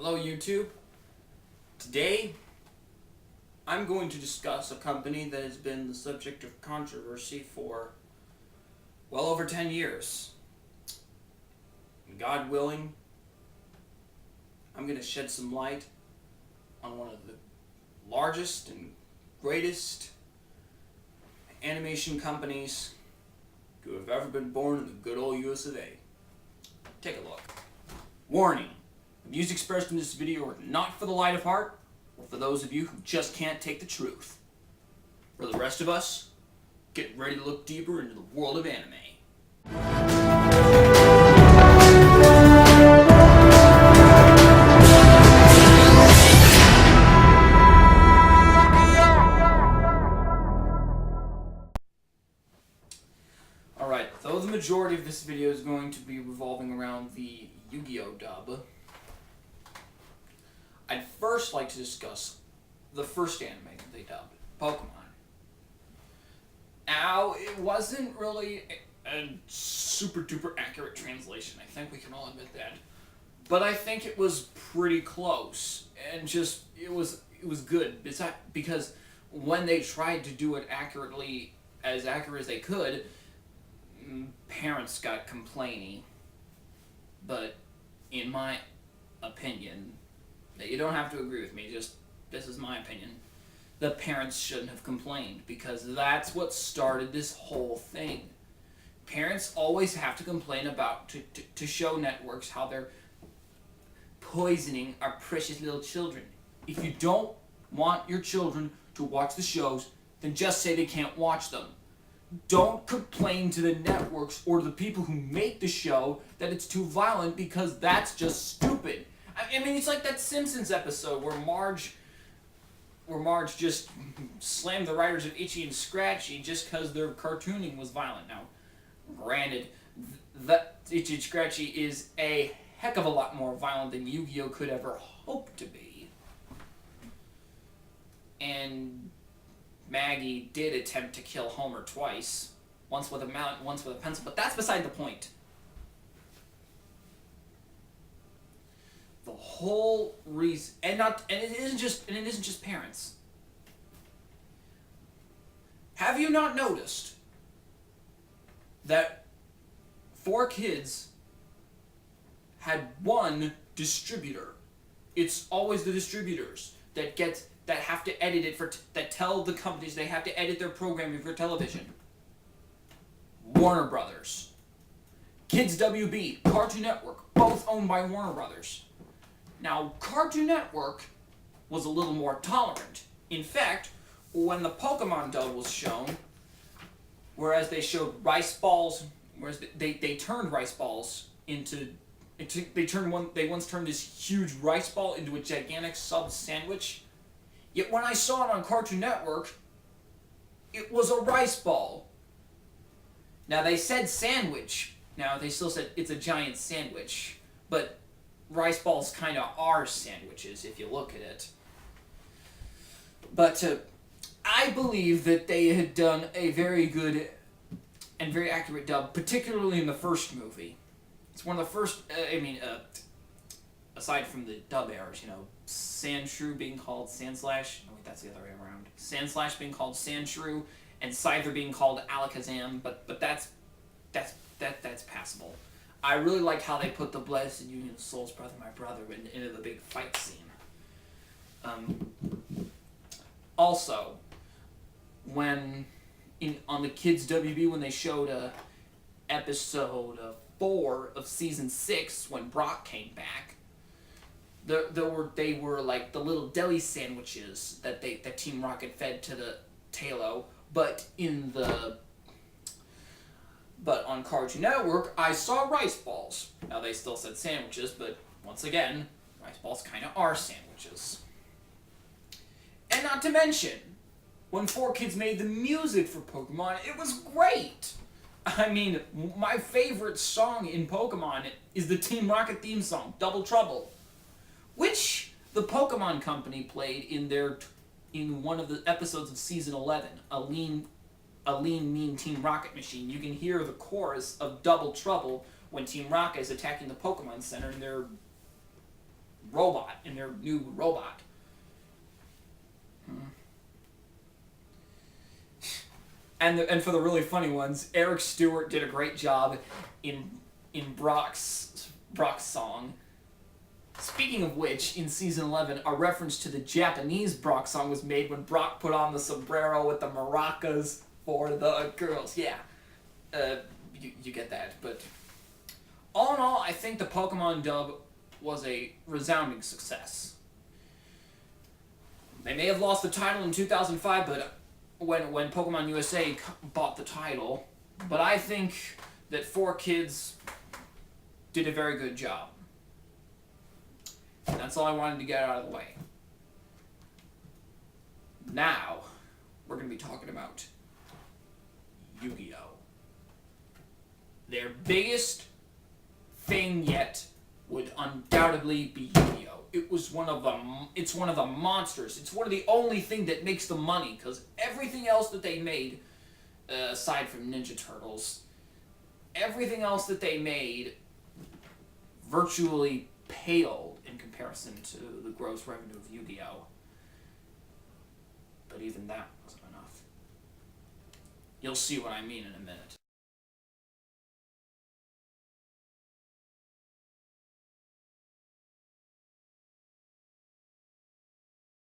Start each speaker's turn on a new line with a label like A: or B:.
A: Hello YouTube. Today, I'm going to discuss a company that has been the subject of controversy for well over 10 years. God willing, I'm going to shed some light on one of the largest and greatest animation companies who have ever been born in the good old US of A. Take a look. Warning. The views expressed in this video are not for the light of heart, or for those of you who just can't take the truth. For the rest of us, get ready to look deeper into the world of anime. Alright, though the majority of this video is going to be revolving around the Yu-Gi-Oh! Dub, I'd first like to discuss the first anime that they dubbed, Pokemon. Now, it wasn't really a super duper accurate translation, I think we can all admit that. But I think it was pretty close, and just, it was good, because when they tried to do it accurately, as accurate as they could, parents got complainy. But in my opinion, you don't have to agree with me, just this is my opinion, the parents shouldn't have complained, because that's what started this whole thing. Parents always have to complain about to show networks how they're poisoning our precious little children. If you don't want your children to watch the shows, then just say they can't watch them. Don't complain to the networks or the people who make the show that it's too violent, because that's just stupid. I mean, it's like that Simpsons episode where Marge just slammed the writers of Itchy and Scratchy just because their cartooning was violent. Now, granted, that Itchy and Scratchy is a heck of a lot more violent than Yu-Gi-Oh! Could ever hope to be. And Maggie did attempt to kill Homer twice. Once with a mallet, once with a pencil, but that's beside the point. The whole reason, and it isn't just parents. Have you not noticed that 4Kids had one distributor? It's always the distributors that have to edit it that tell the companies they have to edit their programming for television. Warner Brothers, Kids WB, Cartoon Network, both owned by Warner Brothers. Now, Cartoon Network was a little more tolerant. In fact, when the Pokemon dub was shown, whereas they showed rice balls, whereas they turned rice balls into, they once turned this huge rice ball into a gigantic sub sandwich. Yet when I saw it on Cartoon Network, it was a rice ball. Now, they said sandwich. Now, they still said it's a giant sandwich, but rice balls kind of are sandwiches if you look at it. But I believe that they had done a very good and very accurate dub, particularly in the first movie. It's one of the first, aside from the dub errors, Sandshrew being called Sandslash. Oh wait, that's the other way around. Sandslash being called Sandshrew, and Scyther being called Alakazam, but that's passable. I really like how they put the blessed union of souls, brother, my brother, into the big fight scene. Also, on the Kids WB, when they showed episode 4 of season 6, when Brock came back, they were like the little deli sandwiches that Team Rocket fed to the Tailo, but on Cartoon Network, I saw rice balls. Now, they still said sandwiches, but once again, rice balls kind of are sandwiches. And not to mention, when 4Kids made the music for Pokemon, it was great! I mean, my favorite song in Pokemon is the Team Rocket theme song, Double Trouble, which the Pokemon Company played in one of the episodes of Season 11, a lean, mean Team Rocket machine. You can hear the chorus of Double Trouble when Team Rocket is attacking the Pokemon Center, and they're robot, in their new robot. And for the really funny ones, Eric Stewart did a great job in Brock's song. Speaking of which, in season 11, a reference to the Japanese Brock song was made when Brock put on the sombrero with the maracas for the girls. Yeah, you get that. But all in all, I think the Pokemon dub was a resounding success. They may have lost the title in 2005, but when Pokemon USA bought the title, but I think that 4Kids did a very good job. And that's all I wanted to get out of the way. Now, we're going to be talking about Yu-Gi-Oh! Their biggest thing yet would undoubtedly be Yu-Gi-Oh! It's one of the monsters. It's one of the only thing that makes the money, because everything else that they made, aside from Ninja Turtles, everything else that they made virtually paled in comparison to the gross revenue of Yu-Gi-Oh! But even that wasn't enough. You'll see what I mean in a minute.